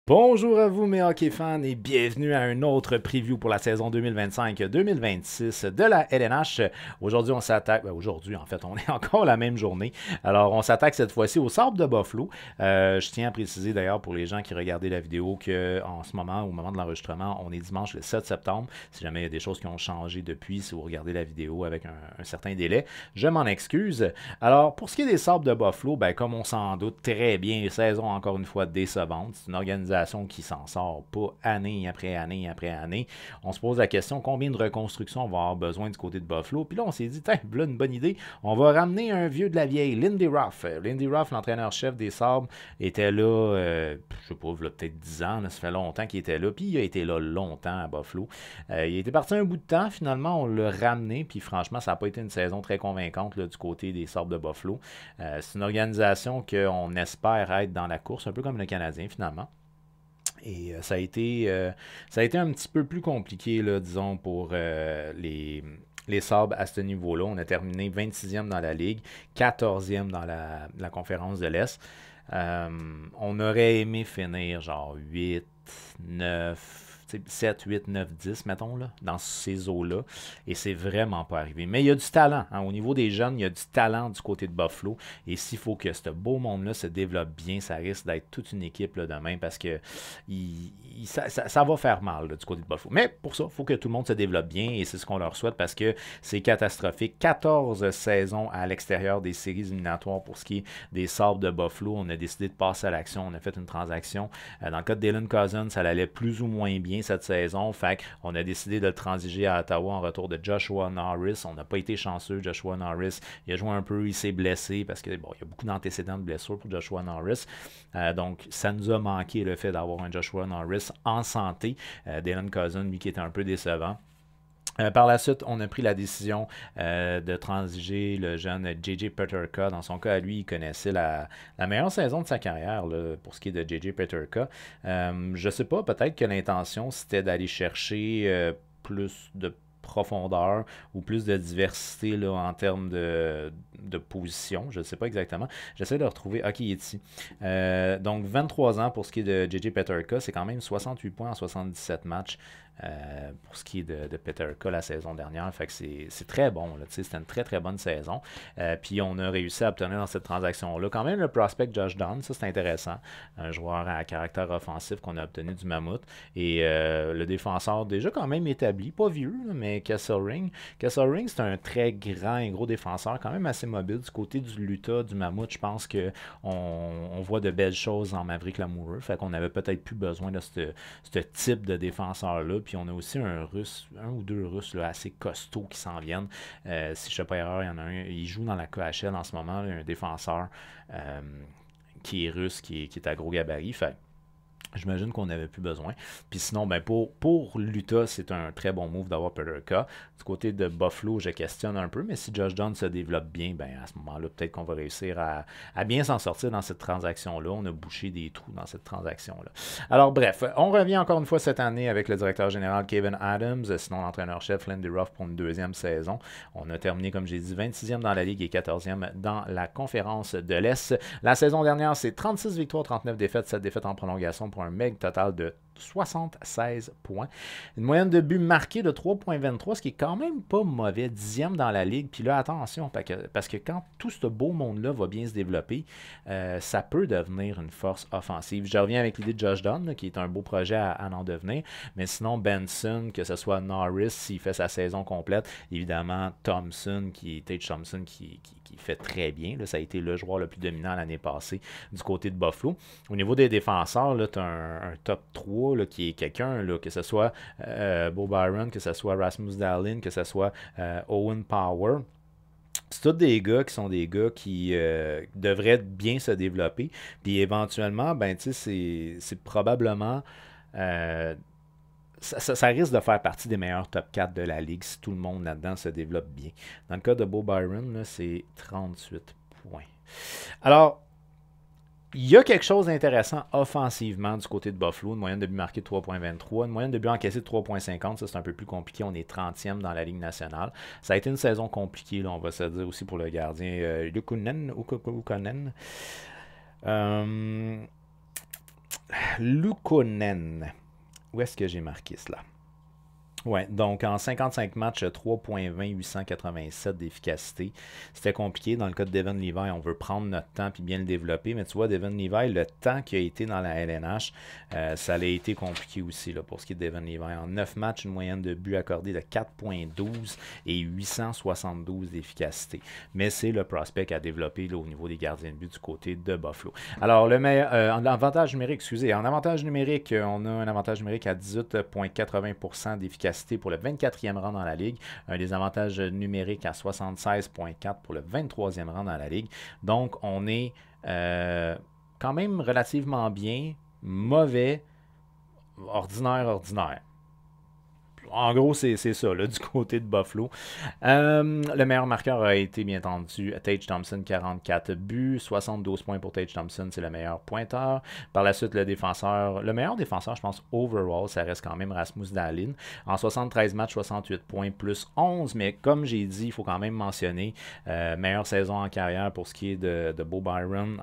Bonjour à vous mes hockey fans et bienvenue à un autre preview pour la saison 2025-2026 de la LNH. Aujourd'hui on s'attaque, aujourd'hui en fait on est encore la même journée, alors on s'attaque cette fois-ci au Sabres de Buffalo. Je tiens à préciser d'ailleurs pour les gens qui regardaient la vidéo qu'en ce moment, au moment de l'enregistrement, on est dimanche le 7 septembre. Si jamais il y a des choses qui ont changé depuis, si vous regardez la vidéo avec un certain délai, je m'en excuse. Alors pour ce qui est des Sabres de Buffalo, comme on s'en doute très bien, saison encore une fois décevante. C'est une organisation qui s'en sort pas année après année après année. On se pose la question combien de reconstruction on va avoir besoin du côté de Buffalo. Puis là, on s'est dit, tiens, là, une bonne idée. On va ramener un vieux de la vieille, Lindy Ruff. Lindy Ruff, l'entraîneur-chef des Sabres, était là, je sais pas, peut-être 10 ans. Là, ça fait longtemps qu'il était là. Puis il a été là longtemps à Buffalo. Il était parti un bout de temps. Finalement, on l'a ramené. Puis franchement, ça n'a pas été une saison très convaincante là, du côté des Sabres de Buffalo. C'est une organisation qu'on espère être dans la course, un peu comme le Canadien finalement. Et ça a été un petit peu plus compliqué, là, disons, pour les Sabres à ce niveau-là. On a terminé 26e dans la Ligue, 14e dans la conférence de l'Est. On aurait aimé finir genre 8, 9, 7, 8, 9, 10, mettons, là, dans ces eaux-là. Et c'est vraiment pas arrivé. Mais il y a du talent. Hein. Au niveau des jeunes, il y a du talent du côté de Buffalo. Et s'il faut que ce beau monde-là se développe bien, ça risque d'être toute une équipe là, demain parce que ça va faire mal là, du côté de Buffalo. Mais pour ça, il faut que tout le monde se développe bien et c'est ce qu'on leur souhaite parce que c'est catastrophique. 14 saisons à l'extérieur des séries éliminatoires pour ce qui est des Sabres de Buffalo. On a décidé de passer à l'action. On a fait une transaction. Dans le cas de Dylan Cousins, ça allait plus ou moins bien cette saison. Fait qu'on a décidé de le transiger à Ottawa en retour de Joshua Norris. On n'a pas été chanceux. Joshua Norris, il a joué un peu, il s'est blessé parce que bon, il y a beaucoup d'antécédents de blessures pour Joshua Norris. Donc, ça nous a manqué le fait d'avoir un Joshua Norris en santé. Dylan Cousins, lui, qui était un peu décevant. Par la suite, on a pris la décision de transiger le jeune J.J. Peterka. Dans son cas, lui, il connaissait la meilleure saison de sa carrière là, pour ce qui est de J.J. Peterka. Je sais pas, peut-être que l'intention, c'était d'aller chercher plus de profondeur ou plus de diversité là, en termes de position. Je ne sais pas exactement. J'essaie de retrouver. Ok, il est ici. Donc, 23 ans pour ce qui est de J.J. Peterka. C'est quand même 68 points en 77 matchs. Pour ce qui est de Peterka la saison dernière. Fait que c'est très bon. C'était une très très bonne saison. Puis on a réussi à obtenir dans cette transaction-là quand même le prospect Josh Dunn. Ça c'est intéressant. Un joueur à caractère offensif qu'on a obtenu du Mammouth. Et le défenseur déjà quand même établi, pas vieux, là, mais Kesselring. Kesselring c'est un très grand et gros défenseur, quand même assez mobile. Du côté du Luta, du Mammouth, je pense qu'on voit de belles choses en Maverick Lamoureux. Fait qu'on avait peut-être plus besoin de ce type de défenseur-là. Puis on a aussi un russe, un ou deux russes là, assez costauds qui s'en viennent. Si je ne sais pas erreur, il y en a un. Il joue dans la KHL en ce moment, là, un défenseur qui est russe, qui est à gros gabarit. Fait j'imagine qu'on n'avait plus besoin. Puis sinon, pour l'Utah, c'est un très bon move d'avoir Peterka. Du côté de Buffalo, je questionne un peu, mais si Josh Dunn se développe bien, à ce moment-là, peut-être qu'on va réussir à bien s'en sortir dans cette transaction-là. On a bouché des trous dans cette transaction-là. Alors bref, on revient encore une fois cette année avec le directeur général Kevin Adams, sinon l'entraîneur-chef Lindy Ruff pour une deuxième saison. On a terminé, comme j'ai dit, 26e dans la Ligue et 14e dans la conférence de l'Est. La saison dernière, c'est 36 victoires, 39 défaites, 7 défaites en prolongation pour un meg total de 76 points. Une moyenne de buts marqués de 3,23, ce qui est quand même pas mauvais, 10e dans la ligue. Puis là, attention, parce que quand tout ce beau monde-là va bien se développer, ça peut devenir une force offensive. Je reviens avec l'idée de Josh Dunn, là, qui est un beau projet à en devenir. Mais sinon, Benson, que ce soit Norris, s'il fait sa saison complète, évidemment, Thompson, Tage Thompson, qui fait très bien. Là, ça a été le joueur le plus dominant l'année passée du côté de Buffalo. Au niveau des défenseurs, tu as un top 3 là, qui est quelqu'un, là, que ce soit Bo Byron, que ce soit Rasmus Dahlin, que ce soit Owen Power. C'est tous des gars qui sont des gars qui devraient bien se développer. Puis éventuellement, c'est probablement ça risque de faire partie des meilleurs top 4 de la ligue si tout le monde là-dedans se développe bien. Dans le cas de Bo Byron, c'est 38 points. Alors, il y a quelque chose d'intéressant offensivement du côté de Buffalo. Une moyenne de buts marqués de 3,23. Une moyenne de buts encaissés de 3,50. Ça, c'est un peu plus compliqué. On est 30e dans la Ligue nationale. Ça a été une saison compliquée, là, on va se dire aussi pour le gardien Lukunen. Luukkonen. Où est-ce que j'ai marqué cela? Ouais, donc en 55 matchs, 3.20, 887 d'efficacité. C'était compliqué. Dans le cas de Devon Levi, on veut prendre notre temps puis bien le développer. Mais tu vois, Devon Levi, le temps qu'il a été dans la LNH, ça a été compliqué aussi là, pour ce qui est de Devon Levi. En 9 matchs, une moyenne de buts accordés de 4.12 et 872 d'efficacité. Mais c'est le prospect à développer là, au niveau des gardiens de but du côté de Buffalo. Alors, le meilleur, en avantage numérique, excusez, en avantage numérique, on a un avantage numérique à 18,80% d'efficacité pour le 24e rang dans la Ligue, un désavantage numérique à 76,4 pour le 23e rang dans la Ligue. Donc, on est quand même relativement bien, mauvais, ordinaire. En gros, c'est ça, là, du côté de Buffalo. Le meilleur marqueur a été, bien entendu, Tage Thompson, 44 buts, 72 points pour Tage Thompson, c'est le meilleur pointeur. Par la suite, le meilleur défenseur, je pense, overall, ça reste quand même Rasmus Dahlin. En 73 matchs, 68 points, plus 11, mais comme j'ai dit, il faut quand même mentionner, meilleure saison en carrière pour ce qui est de Bo Byron,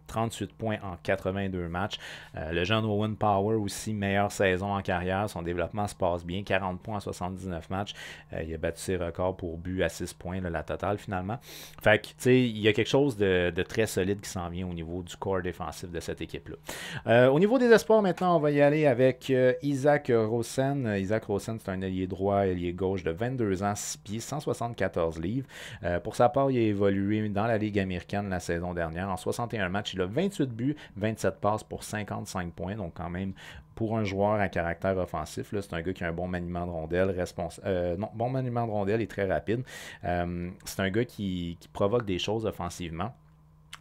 38 points en 82 matchs. Le jeune Owen Power aussi, meilleure saison en carrière, son développement se passe bien, 40 points en 79 matchs. Il a battu ses records pour but à 6 points, là, la totale finalement. Fait que, tu sais, il y a quelque chose de très solide qui s'en vient au niveau du corps défensif de cette équipe-là. Au niveau des espoirs, maintenant, on va y aller avec Isaac Rosen. Isaac Rosen, c'est un ailier droit, ailier gauche de 22 ans, 6 pieds, 174 livres. Pour sa part, il a évolué dans la Ligue américaine la saison dernière. En 61 matchs, il a 28 buts, 27 passes pour 55 points, donc quand même pour un joueur à caractère offensif, c'est un gars qui a un bon maniement de rondelle, bon maniement de rondelle et très rapide. C'est un gars qui provoque des choses offensivement.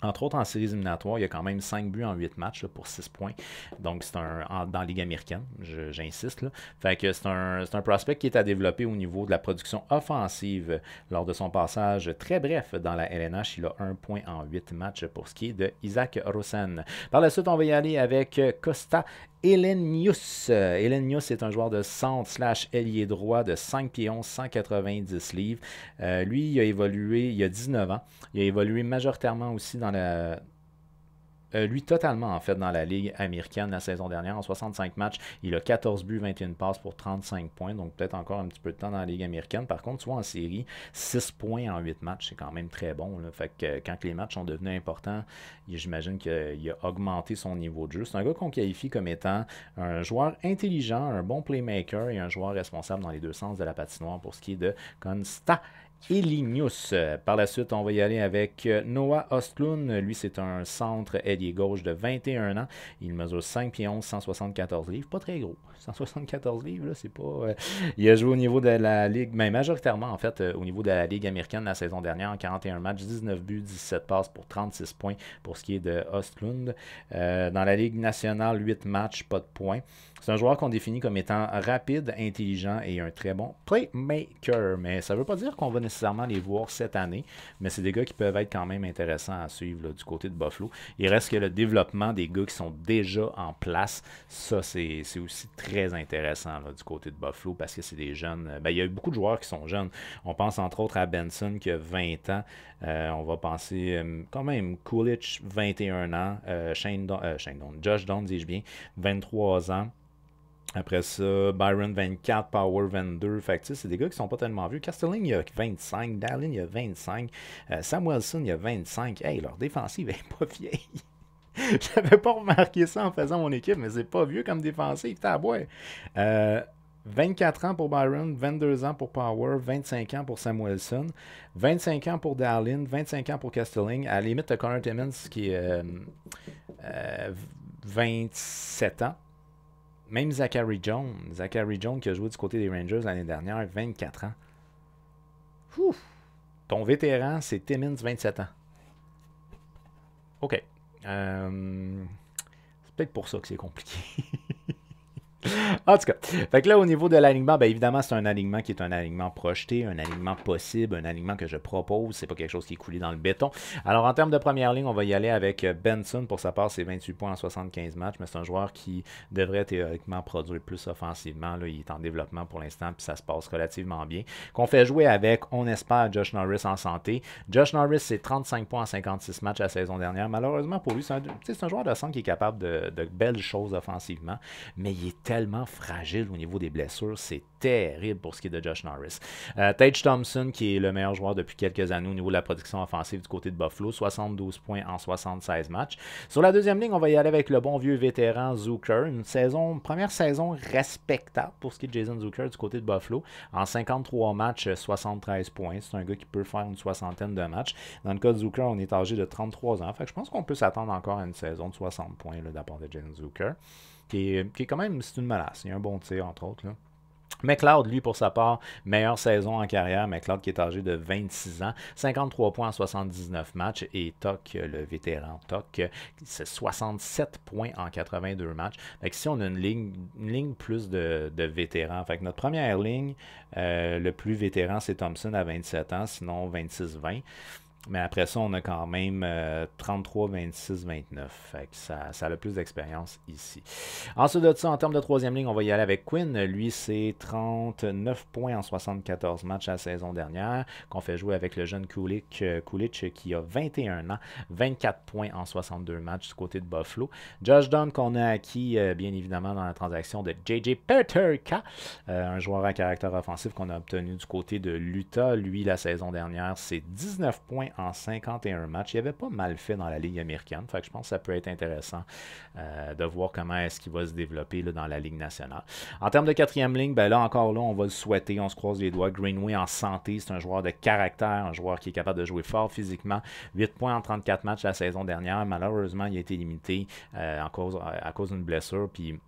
Entre autres, en séries éliminatoires, il y a quand même 5 buts en 8 matchs là, pour 6 points. Donc, c'est dans la Ligue américaine, j'insiste. Là. Fait que c'est un prospect qui est à développer au niveau de la production offensive lors de son passage très bref dans la LNH. Il a 1 point en 8 matchs pour ce qui est de Isaac Rosen. Par la suite, on va y aller avec Costa Helenius. Helenius est un joueur de centre / ailier droit de 5 pieds 11, 190 livres. Lui, il a évolué, il a 19 ans. Il a évolué majoritairement aussi dans lui, totalement, en fait, dans la Ligue américaine la saison dernière. En 65 matchs, il a 14 buts, 21 passes pour 35 points. Donc, peut-être encore un petit peu de temps dans la Ligue américaine. Par contre, tu vois, en série, 6 points en 8 matchs, c'est quand même très bon. Là. Fait que quand les matchs sont devenus importants, j'imagine qu'il a augmenté son niveau de jeu. C'est un gars qu'on qualifie comme étant un joueur intelligent, un bon playmaker et un joueur responsable dans les deux sens de la patinoire pour ce qui est de Consta Helenius. Par la suite, on va y aller avec Noah Ostlund. Lui, c'est un centre ailier gauche de 21 ans. Il mesure 5 pieds 11, 174 livres. Pas très gros. 174 livres, là, c'est pas... Il a joué au niveau de la Ligue, mais majoritairement, en fait, au niveau de la Ligue américaine la saison dernière, en 41 matchs, 19 buts, 17 passes pour 36 points pour ce qui est de Ostlund. Dans la Ligue nationale, 8 matchs, pas de points. C'est un joueur qu'on définit comme étant rapide, intelligent et un très bon playmaker. Mais ça ne veut pas dire qu'on va nécessairement les voir cette année, mais c'est des gars qui peuvent être quand même intéressants à suivre là, du côté de Buffalo. Il reste que le développement des gars qui sont déjà en place, ça c'est aussi très intéressant là, du côté de Buffalo parce que c'est des jeunes. Il y a beaucoup de joueurs qui sont jeunes. On pense entre autres à Benson qui a 20 ans. On va penser quand même Coolidge, 21 ans. Josh Doan, dis-je bien, 23 ans. Après ça, Byron 24, Power 22. Fait que c'est des gars qui sont pas tellement vieux. Castelling, il y a 25. Dahlin, il y a 25. Samuelson, il y a 25. Hey, leur défensive est pas vieille. J'avais pas remarqué ça en faisant mon équipe, mais c'est pas vieux comme défensive. Tabouais. 24 ans pour Byron, 22 ans pour Power, 25 ans pour Samuelson, 25 ans pour Dahlin, 25 ans pour Castelling. À la limite, tu as Connor Timmins qui est 27 ans. Même Zachary Jones qui a joué du côté des Rangers l'année dernière, 24 ans. Ouf. Ton vétéran, c'est Timmins, 27 ans. OK. C'est peut-être pour ça que c'est compliqué. En tout cas, fait que là, au niveau de l'alignement, bien évidemment, c'est un alignement qui est un alignement projeté, un alignement possible, un alignement que je propose. C'est pas quelque chose qui est coulé dans le béton. Alors, en termes de première ligne, on va y aller avec Benson. Pour sa part, c'est 28 points en 75 matchs, mais c'est un joueur qui devrait théoriquement produire plus offensivement. Là, il est en développement pour l'instant, puis ça se passe relativement bien. Qu'on fait jouer avec, on espère, Josh Norris en santé. Josh Norris, c'est 35 points en 56 matchs la saison dernière. Malheureusement pour lui, c'est un joueur de centre qui est capable de belles choses offensivement, mais il est tellement fragile au niveau des blessures, c'est terrible pour ce qui est de Josh Norris. Tage Thompson, qui est le meilleur joueur depuis quelques années au niveau de la production offensive du côté de Buffalo, 72 points en 76 matchs. Sur la deuxième ligne, on va y aller avec le bon vieux vétéran Zucker, une première saison respectable pour ce qui est de Jason Zucker du côté de Buffalo. En 53 matchs, 73 points. C'est un gars qui peut faire une soixantaine de matchs. Dans le cas de Zucker, on est âgé de 33 ans. Fait que je pense qu'on peut s'attendre encore à une saison de 60 points là, de la part de Jason Zucker. Qui est quand même, c'est une menace. Il y a un bon tir, entre autres. Là. McLeod, lui, pour sa part, meilleure saison en carrière. McLeod qui est âgé de 26 ans, 53 points en 79 matchs. Et Toc, le vétéran Toc, c'est 67 points en 82 matchs. Fait que si on a une ligne plus de vétérans. Fait que notre première ligne, le plus vétéran, c'est Thompson à 27 ans, sinon 26-20. Mais après ça, on a quand même 33, 26, 29. Fait que ça a le plus d'expérience ici. Ensuite de ça, en termes de troisième ligne, on va y aller avec Quinn. Lui, c'est 39 points en 74 matchs la saison dernière, qu'on fait jouer avec le jeune Kulich qui a 21 ans, 24 points en 62 matchs du côté de Buffalo. Josh Dunn, qu'on a acquis, bien évidemment, dans la transaction de J.J. Peterka, un joueur à caractère offensif qu'on a obtenu du côté de l'Utah. Lui, la saison dernière, c'est 19 points en 51 matchs. Il avait pas mal fait dans la Ligue américaine. Fait que je pense que ça peut être intéressant de voir comment est-ce qu'il va se développer là, dans la Ligue nationale. En termes de quatrième ligne, ben là, encore là, on va le souhaiter. On se croise les doigts. Greenway en santé. C'est un joueur de caractère, un joueur qui est capable de jouer fort physiquement. 8 points en 34 matchs la saison dernière. Malheureusement, il a été limité à cause d'une blessure. Puis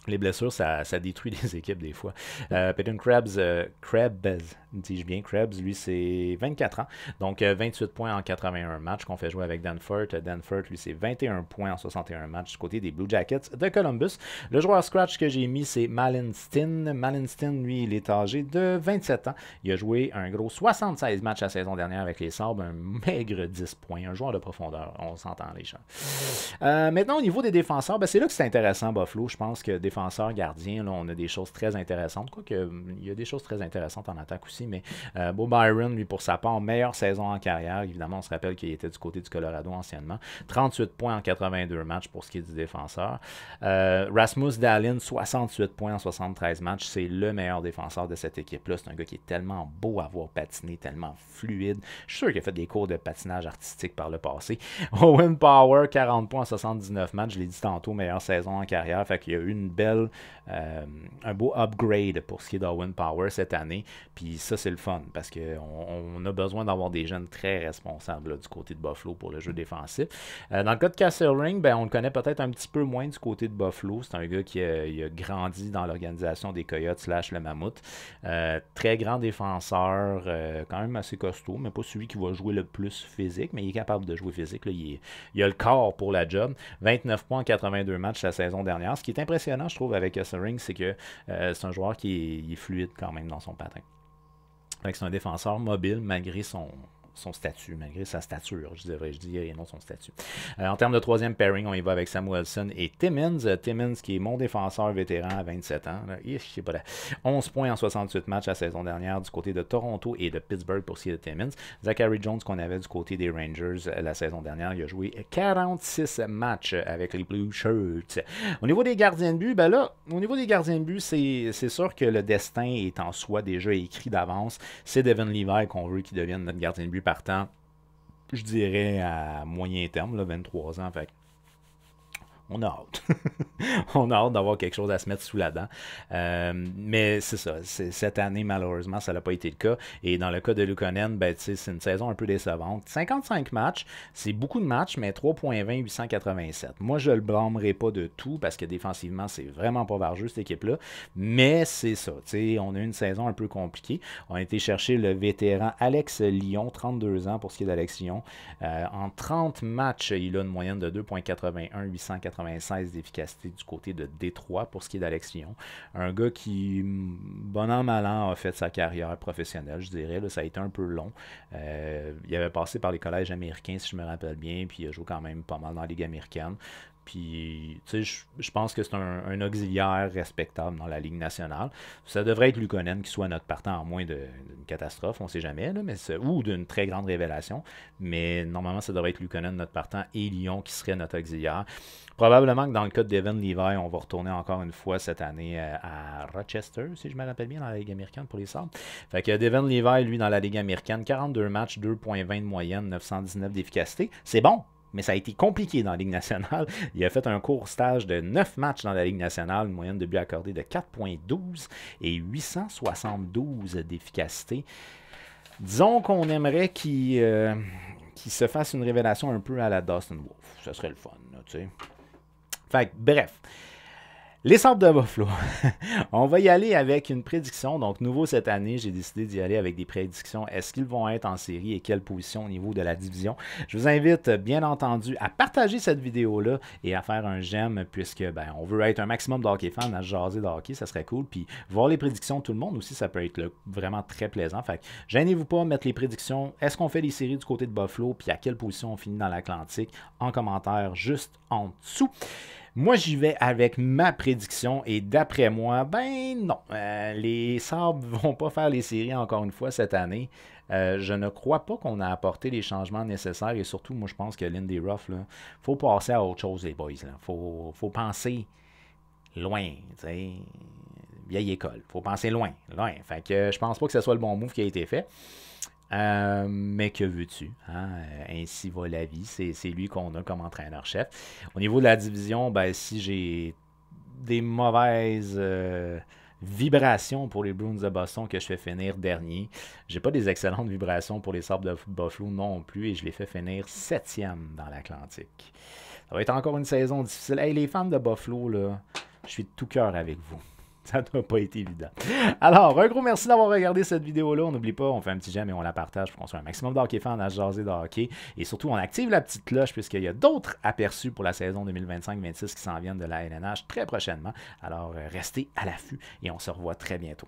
les blessures, ça détruit les équipes des fois. Peyton Krebs, dis-je bien, Krebs, lui, c'est 24 ans. Donc, 28 points en 81 matchs qu'on fait jouer avec Danforth. Danforth, lui, c'est 21 points en 61 matchs du côté des Blue Jackets de Columbus. Le joueur scratch que j'ai mis, c'est Malinstin. Malinstin, lui, il est âgé de 27 ans. Il a joué un gros 76 matchs la saison dernière avec les Sabres, un maigre 10 points, un joueur de profondeur. On s'entend, les gens. Maintenant, au niveau des défenseurs, ben, c'est là que c'est intéressant, Buffalo. Je pense que défenseur, gardien, là, on a des choses très intéressantes. Quoique, il y a des choses très intéressantes en attaque aussi, mais Bo Byron, lui, pour sa part, meilleure saison en carrière. Évidemment, on se rappelle qu'il était du côté du Colorado anciennement. 38 points en 82 matchs pour ce qui est du défenseur. Rasmus Dahlin, 68 points en 73 matchs. C'est le meilleur défenseur de cette équipe-là. C'est un gars qui est tellement beau à voir patiner, tellement fluide. Je suis sûr qu'il a fait des cours de patinage artistique par le passé. Owen Power, 40 points en 79 matchs. Je l'ai dit tantôt, meilleure saison en carrière. Fait qu'il y a eu un beau upgrade pour ce qui est d'Owen Power cette année. Puis ça, c'est le fun parce qu'on a besoin d'avoir des jeunes très responsables là, du côté de Buffalo pour le jeu défensif. Dans le cas de Kesselring, ben, on le connaît peut-être un petit peu moins du côté de Buffalo. C'est un gars qui a grandi dans l'organisation des Coyotes / le Mammouth. Très grand défenseur, quand même assez costaud, mais pas celui qui va jouer le plus physique, mais il est capable de jouer physique. Là. Il a le corps pour la job. 29 points en 82 matchs la saison dernière. Ce qui est impressionnant, je trouve, avec Kesselring, c'est que c'est un joueur qui est fluide quand même dans son patin. C'est un défenseur mobile malgré son statut, malgré sa stature, je dirais, et non son statut. En termes de troisième pairing, on y va avec Samuelson et Timmins. Timmins, qui est mon défenseur vétéran à 27 ans. Là, je sais pas là, 11 points en 68 matchs la saison dernière du côté de Toronto et de Pittsburgh pour ce qui est de Timmins. Zachary Jones, qu'on avait du côté des Rangers la saison dernière, il a joué 46 matchs avec les Blue Shirts. Au niveau des gardiens de but, ben là, au niveau des gardiens de but, c'est sûr que le destin est en soi déjà écrit d'avance. C'est Devin Levi qu'on veut qu'il devienne notre gardien de but partant, je dirais à moyen terme, là, 23 ans. Fait on a hâte. On a hâte d'avoir quelque chose à se mettre sous la dent. Mais c'est ça. Cette année, malheureusement, ça n'a pas été le cas. Et dans le cas de Luukkonen, ben, c'est une saison un peu décevante. 55 matchs, c'est beaucoup de matchs, mais 3.20, 887. Moi, je ne le blâmerai pas de tout parce que défensivement, c'est vraiment pas vargeux, cette équipe-là. Mais c'est ça. On a eu une saison un peu compliquée. On a été chercher le vétéran Alex Lyon, 32 ans pour ce qui est d'Alex Lyon. En 30 matchs, il a une moyenne de 2.81, 887 .96 d'efficacité du côté de Détroit pour ce qui est d'Alex Lyon. Un gars qui, bon an, mal an, a fait sa carrière professionnelle, je dirais. Là, ça a été un peu long. Il avait passé par les collèges américains, si je me rappelle bien, puis il a joué quand même pas mal dans la Ligue américaine. Puis, tu sais, je pense que c'est un auxiliaire respectable dans la Ligue nationale. Ça devrait être Luukkonen qui soit notre partant, à moins d'une catastrophe, on ne sait jamais, là, ou d'une très grande révélation. Mais normalement, ça devrait être Luukkonen notre partant et Lyon qui serait notre auxiliaire. Probablement que dans le cas de Devin Levi, on va retourner encore une fois cette année à Rochester, si je me rappelle bien, dans la Ligue américaine pour les Sabres. Fait que Devin Levi, lui, dans la Ligue américaine, 42 matchs, 2,20 de moyenne, 919 d'efficacité. C'est bon, mais ça a été compliqué dans la Ligue nationale. Il a fait un court stage de 9 matchs dans la Ligue nationale, une moyenne de buts accordés de 4,12 et 872 d'efficacité. Disons qu'on aimerait qu'il se fasse une révélation un peu à la Dustin Wolf. Ça serait le fun, là, tu sais. Fait que, bref. Les Sabres de Buffalo. On va y aller avec une prédiction. Donc, nouveau cette année, j'ai décidé d'y aller avec des prédictions. Est-ce qu'ils vont être en série et quelle position au niveau de la division? Je vous invite, bien entendu, à partager cette vidéo-là et à faire un j'aime, puisque on veut être un maximum de hockey fans, à jaser de hockey, ça serait cool. Puis, voir les prédictions de tout le monde aussi, ça peut être vraiment très plaisant. Fait que, gênez-vous pas, mettre les prédictions. Est-ce qu'on fait les séries du côté de Buffalo? Puis, à quelle position on finit dans l'Atlantique? En commentaire, juste en dessous. Moi, j'y vais avec ma prédiction et d'après moi, non. Les Sabres ne vont pas faire les séries encore une fois cette année. Je ne crois pas qu'on a apporté les changements nécessaires et surtout, moi, je pense que Lindy Ruff, il faut passer à autre chose, les boys. Il faut penser loin, tu sais. Vieille école. Il faut penser loin. Fait que je pense pas que ce soit le bon move qui a été fait. Mais que veux-tu? Hein? Ainsi va la vie. C'est lui qu'on a comme entraîneur-chef. Au niveau de la division, si j'ai des mauvaises vibrations pour les Bruins de Boston que je fais finir dernier, j'ai pas des excellentes vibrations pour les Sabres de Buffalo non plus et je les fais finir 7e dans l'Atlantique. Ça va être encore une saison difficile. Hey, les fans de Buffalo, là, je suis de tout cœur avec vous. Ça n'a pas été évident. Alors, un gros merci d'avoir regardé cette vidéo-là. On n'oublie pas, on fait un petit j'aime et on la partage pour qu'on soit un maximum de hockey fans à jaser de hockey. Et surtout, on active la petite cloche puisqu'il y a d'autres aperçus pour la saison 2025-26 qui s'en viennent de la LNH très prochainement. Alors, restez à l'affût et on se revoit très bientôt.